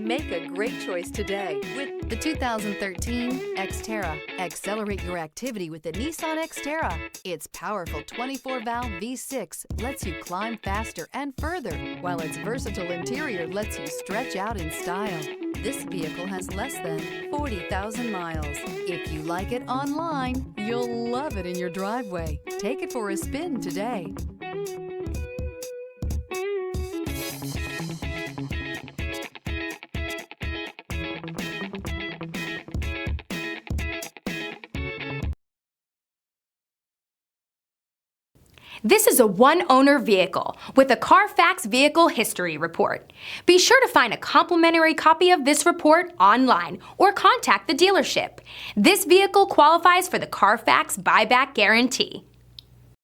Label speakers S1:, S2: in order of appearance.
S1: Make a great choice today with the 2013 Xterra. Accelerate your activity with the Nissan Xterra. Its powerful 24-valve V6 lets you climb faster and further, while its versatile interior lets you stretch out in style. This vehicle has less than 40,000 miles. If you like it online, you'll love it in your driveway. Take it for a spin today.
S2: This is a one-owner vehicle with a Carfax Vehicle History Report. Be sure to find a complimentary copy of this report online or contact the dealership. This vehicle qualifies for the Carfax Buyback Guarantee.